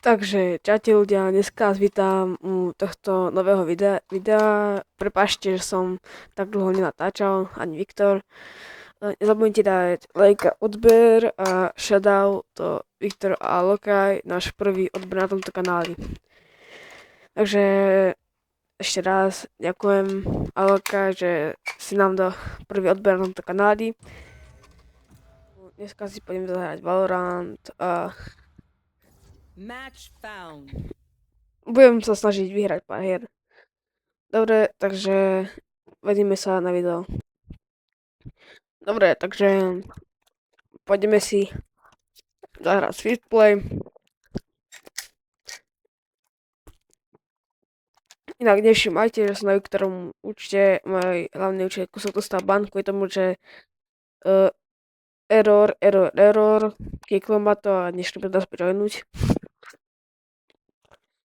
Takže, čaute ľudia, dneska vás vítam u tohto nového videa. Prepáčte, že som tak dlho nenatáčal, ani Viktor. Nezabudnite dať like a odber a shoutout to Viktor a Lokaj, náš prvý odber na tomto kanáli. Takže ešte raz ďakujem Alokaj, že si nám dal prvý odber na tomto kanáli. Dneska si pôjdem zahrať Valorant a Match found. budem sa snažiť vyhrať pár hier. Dobre, takže vedíme sa na video. Dobre, takže poďme si zahrať Swiftplay. Inak nevšimajte, že som na Viktorom účte, môj hlavný účet kusok dostal ban kvôli tomu, že error, kliklo ma to a nešli ma naspäť joinúť.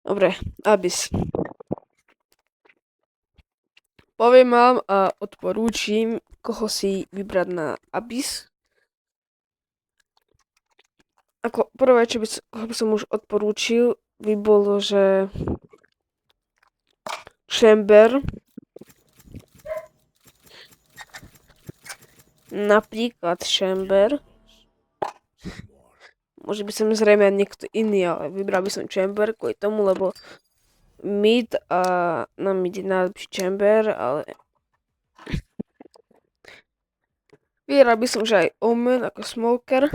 Dobre, Abyss. Poviem vám a odporúčim, koho si vybrať na Abyss. Ako prvé, koho by som už odporúčil, by bolo, že Chamber. Napríklad Chamber. Môže by som zrejme niekto iný, ale vybral by som Chamber kvôli tomu, lebo mid a na mid je najlepší Chamber, ale vybral by som že aj Omen ako Smoker.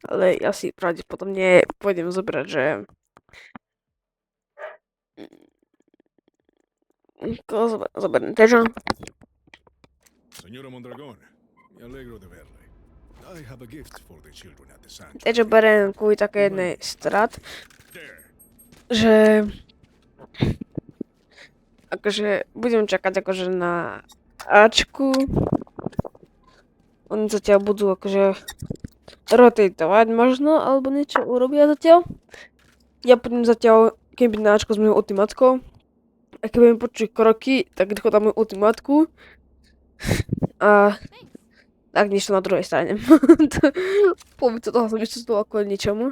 Ale ja si pravdepodobne pôjdem zobrať, že koho zoberiem Teža. Señora Mondragón, me alegro de verle. I have a gift for the children at the sanctuary. Teža beriem kvôli také jednej strat, There. že akože budem čakať akože na Ačku. Oni zatiaľ budú akože rotatovať možno, alebo niečo urobia zatiaľ. Ja budem zatiaľ, keď byť na Ačku s mojou ultimátkou. A keď budem počuť kroky, tak rýchlo dám moju ultimátku. A tak niečo na druhej strane. Pomísto toho som vystupoval kvôli ničomu.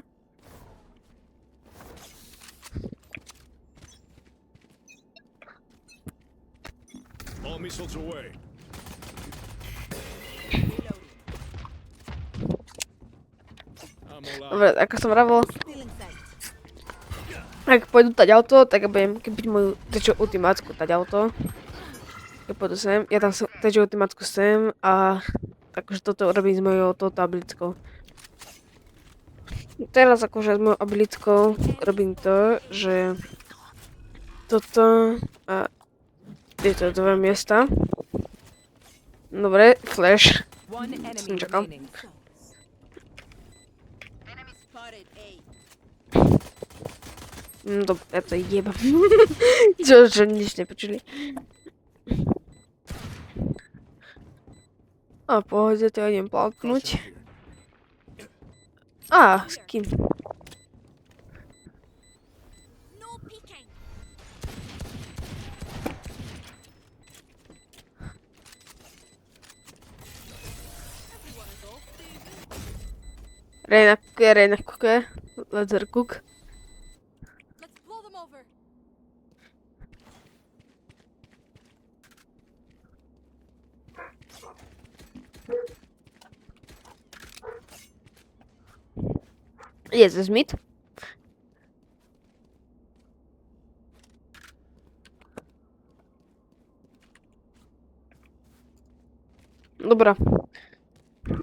All missiles away. I'm all out. Dobre, ako som vravel, Still in sight. ak pôjdu tať auto, tak ja budem kepiť moju tečo ultimátku tať auto. Keď pôjdu sem, ja tam tečo ultimátku sem a akože toto urobím s mojou touto abilitkou. Teraz akože s mojou abilitkou robím to, že toto a tieto dve miesta. Dobre, flash. One enemy Som čakal. remaining. Enemy spotted A. Dobre, ja to jebam. Čo nič nepočuli. A pohode, to idem plaknúť. Á, s kým? No peeking. Reyna kukuje. Leather cook. Let's blow them over. Je ze Smith. Dobra.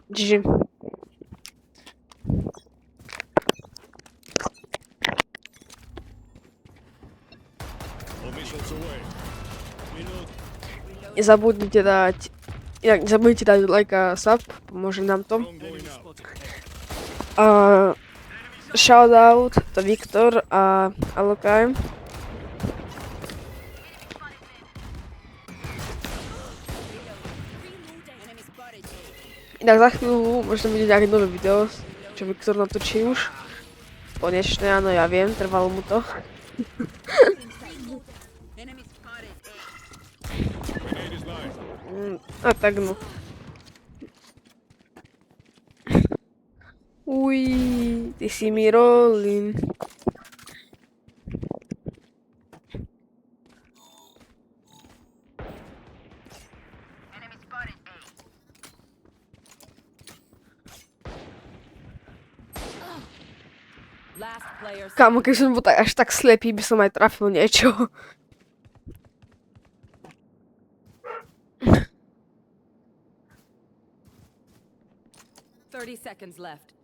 GG. All missiles away. Reload. Nezabudnite dať... Inak nezabudnite dať like a sub, pomôže nám to. Drone going out. Shoutout to Viktor a Alokaj. Enemy spotted A. Inak za chvíľu možno bude nejaké nové video, čo Viktor natočí už. Konečne, áno, ja viem, trvalo mu to. Enemy spotted A. Grenade is live. A tak no. Uj, ty si mi rolling. Last player Kámo, keď som bol tak, až tak slepý, by som aj trafil niečo. 30 seconds left.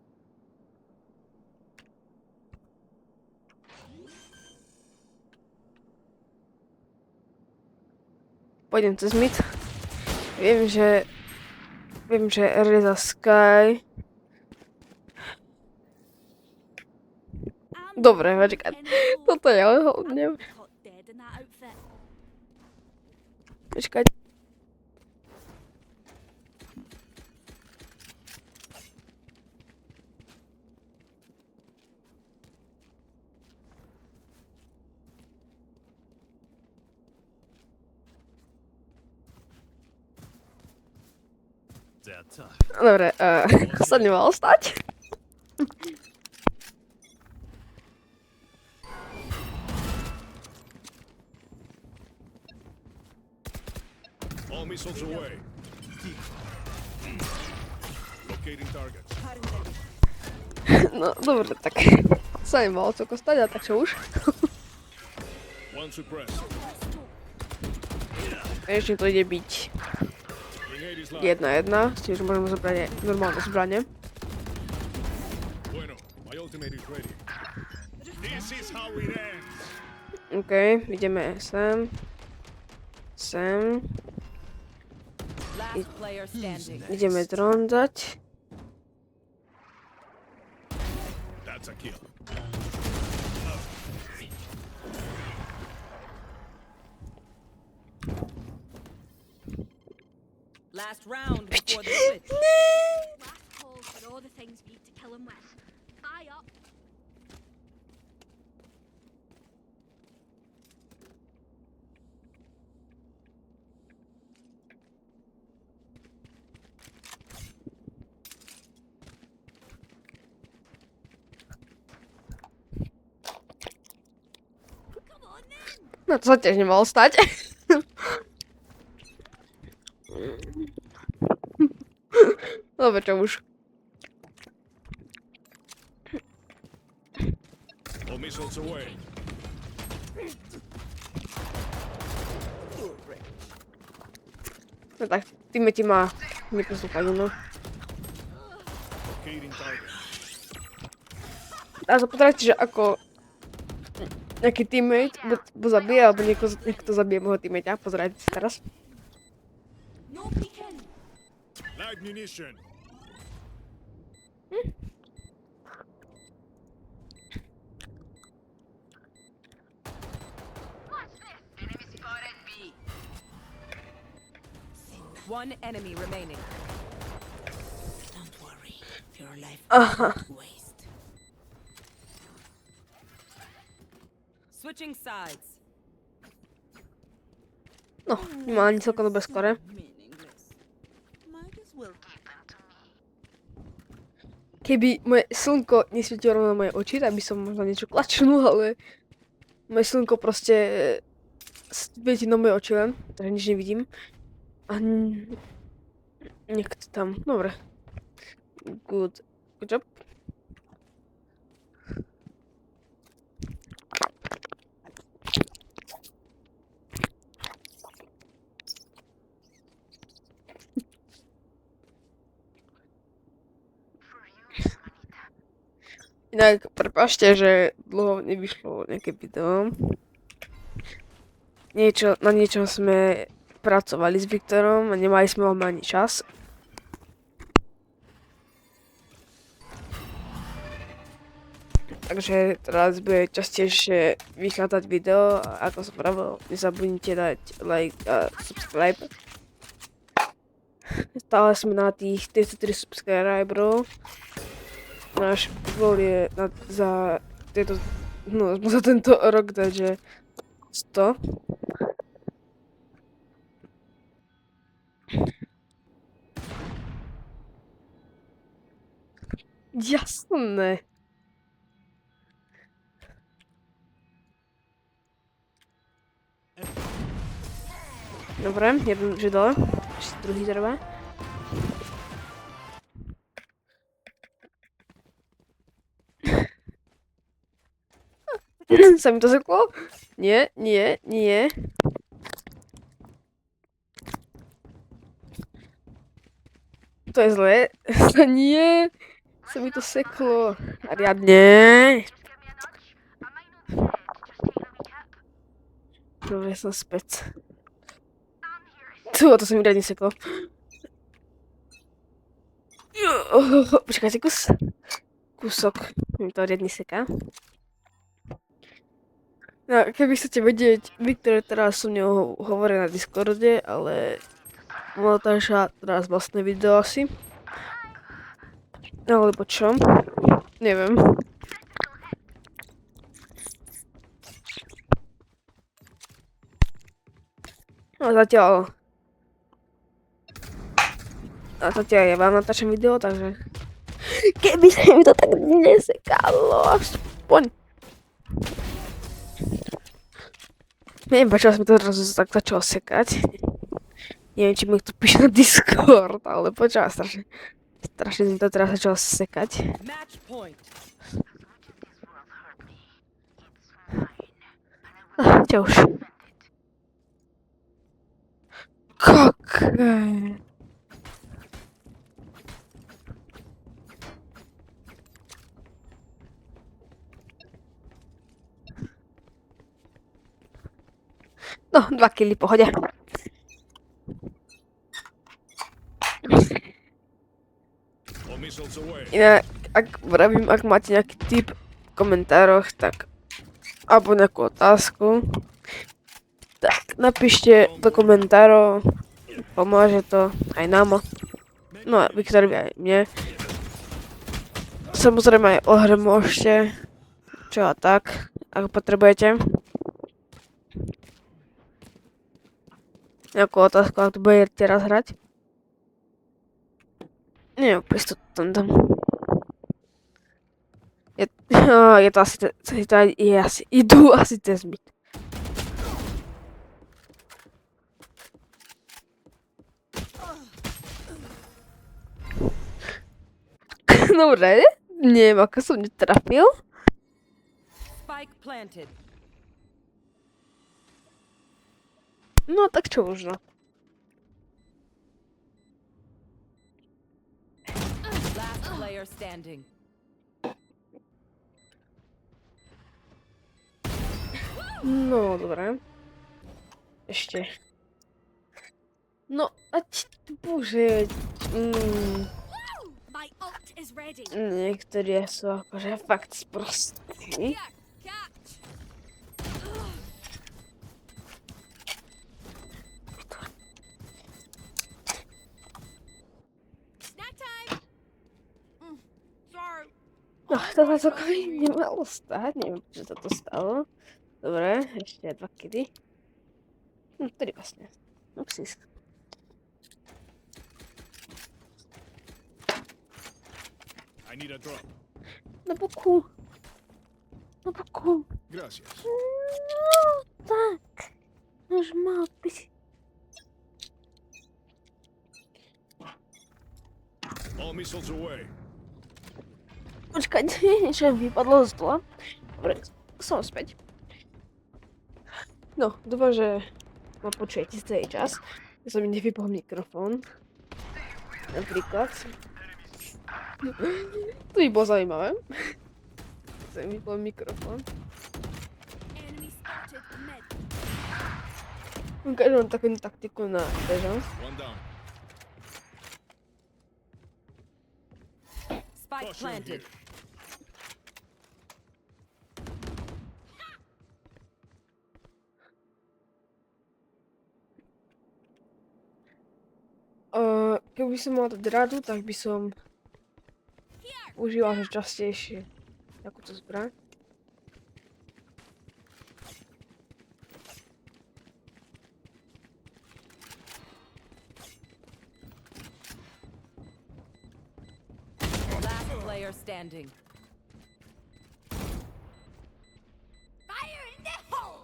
Pôjdem cez mid. Viem, že R je za Sky. Dobre, počkaj. Toto je hodne. Počkaj. Dobre, sa nemal stať. All missiles away. Locating targets. No, dobre, tak sa nemal celko stať, a tak čo už? One suppressed. Ešte to ide byť Grenade is live. 1-1, s tým, že môžeme zobrať normálne zbranie. Bueno, my ultimate is ready. This is how it ends. OK, ideme sem. Sem. Last player standing. Ideme dron dať. That's a kill. Last round before the switch. Last call for all the things we need to kill him with. Buy up. Come on then. No to sa tiež nemalo stať. Dobre, čo už. All missiles away. No tak, teammates ma neposlúchajú, no. Locating target. A sa pozerajte, že ako nejaký teammate bo zabije, alebo niekto zabije môjho teammatea. Pozerajte si teraz. No peeking. Live munition. One enemy remaining. Don't worry. Your life Aha. waste. Switching sides. No, nemá ani celkom dobre skore. Meaningless. Might as well keep them to me. Keby moje slnko nesvietilo rovno na moje oči, tak by som možno niečo klačnul, ale moje slnko proste svieti na moje oči len, takže nič nevidím. A niekto tam, dobre. Good job. Inak, prepáčte, že dlho nevyšlo nejaké video. Na niečom sme pracovali s Viktorom a nemali sme veľmi ani čas. Takže teraz bude častejšie vychádzať video a ako som pravil, nezabudnite dať like a subscribe. Stále sme na tých 33 subscriberov. Náš goal je za tento rok dať, že 100. Jasné. Dobre, jeden že dole. Ešte druhý treba. Sa mi to seklo? Nie, nie, nie. To je zlé. Nie. Sa mi to seklo. Riadne. Dobre, som späť. To sa mi riadne seklo. Počkajte kus. Kúsok. Mi to riadne seká. No, keby chcete vedieť, Viktor teraz som ňou hovorí na Discorde, ale natáča teraz vlastné video asi. Alebo čo? Neviem. No zatiaľ... A zatiaľ ja vám natáčam video, takže... Keby sa mi to tak nesekalo, aspoň... Neviem, prečo sa mi to zrazu tak začalo sekať. Neviem, či mi to píše na Discord, ale počas strašne mi to teraz začalo sekať. Match point. Čo už? Kak? No, 2 kily, pohode. All missiles away. Inak, ak máte nejaký tip v komentároch, tak alebo nejakú otázku, tak napíšte do komentárov, pomôže to aj nám. No a Viktorovi aj mne. Samozrejme aj o hre môžete, čo a tak, ak potrebujete. Nejakú otázku, ak to budete teraz hrať. Nie, prístup tam dám. Je to asi, idú asi cez byt. Dobre, neviem, ako som netrafil. Spike planted. No tak čo už no. Last player standing. No, dobre. Ešte. No, bože. My ult is ready. Niektorí sú akože fakt sprostí. Yeah, catch. Snack time. Sorry. No, to sa celkovo nemalo stať, neviem, prečo sa to stalo. Dobre, ešte 2 kedy. 3 vlastne. Upsis. I need a drop. Na boku. Na boku. Gracias. No, tak. Už mal byť. All missiles away. Počkajte, niečo vypadlo z stola. Dobre, som späť. No, dúfam, že ma počujete celý čas. Ja som mi nevypol mikrofón. Napríklad. To by bolo zaujímavé. Som mi vypol mikrofón. Enemy spotted mid. Ukážem vám takú taktiku na beža. One down. Spike Caution planted. here. Keby som mal dať radu, tak by som užíval že častejšie takúto zbraň. Last player standing. Fire in the hole!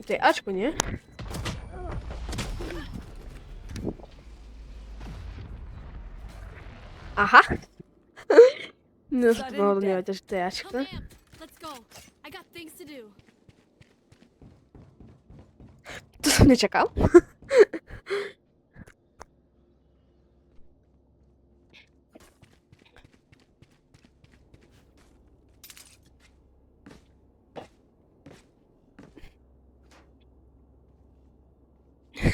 To je Ačko, nie? Aha. No, to bolo nevedieť, že to je Ačko. Come amp. Let's go. I got things to do. To som nečakal.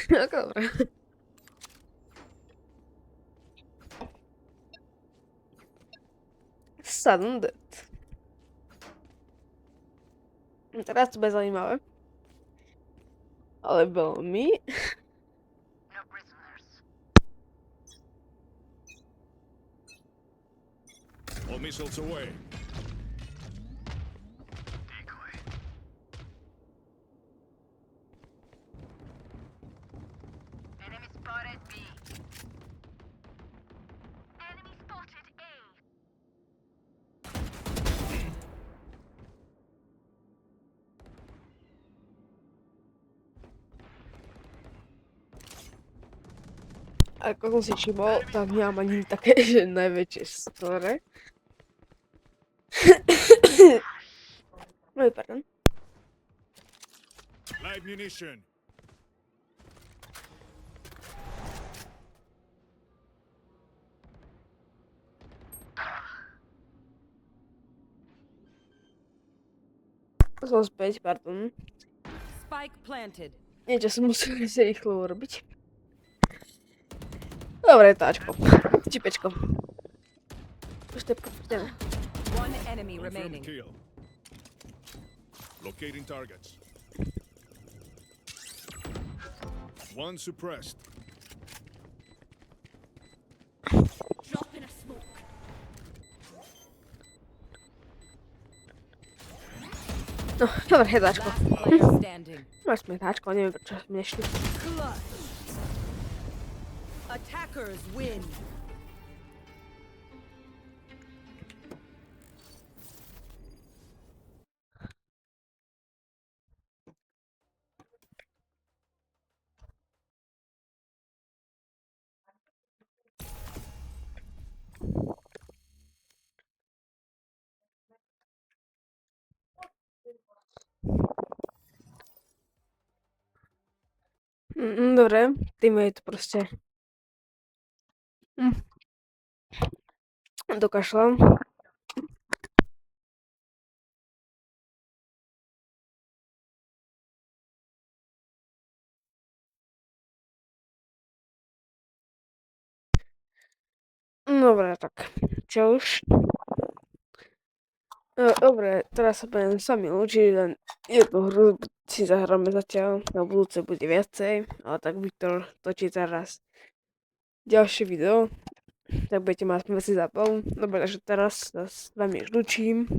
Ako dobre. Sudden death. Teraz to bude zaujímavé. Ale veľmi. All missiles away. Enemy spotted B. Enemy spotted A. Ako som si všimol, tam nemám ani také, že najväčšie store. Oj, pardon. Live munition. Som späť, pardon. Spike planted. Niečo som musel si rýchlo urobiť. Dobre, táčko. Čipečko. Štepko, ideme. One enemy Confirmed remaining. kill. Locating targets. One suppressed. Drop in a smoke. No, dobre, hedáčko. Last player standing. Máš sme táčko, neviem prečo sme nešli. Clutch. Attackers win. Dobre, tým je to proste. Dokašľam. Dobre, tak. Čo už? Dobre, teraz sa budem sami učiť, len jednu hru si zahráme zatiaľ, na budúce bude viacej, ale tak Viktor točí teraz ďalšie video, tak budete mať aspoň viacej zábavu. Dobre, takže teraz sa s vami už učím.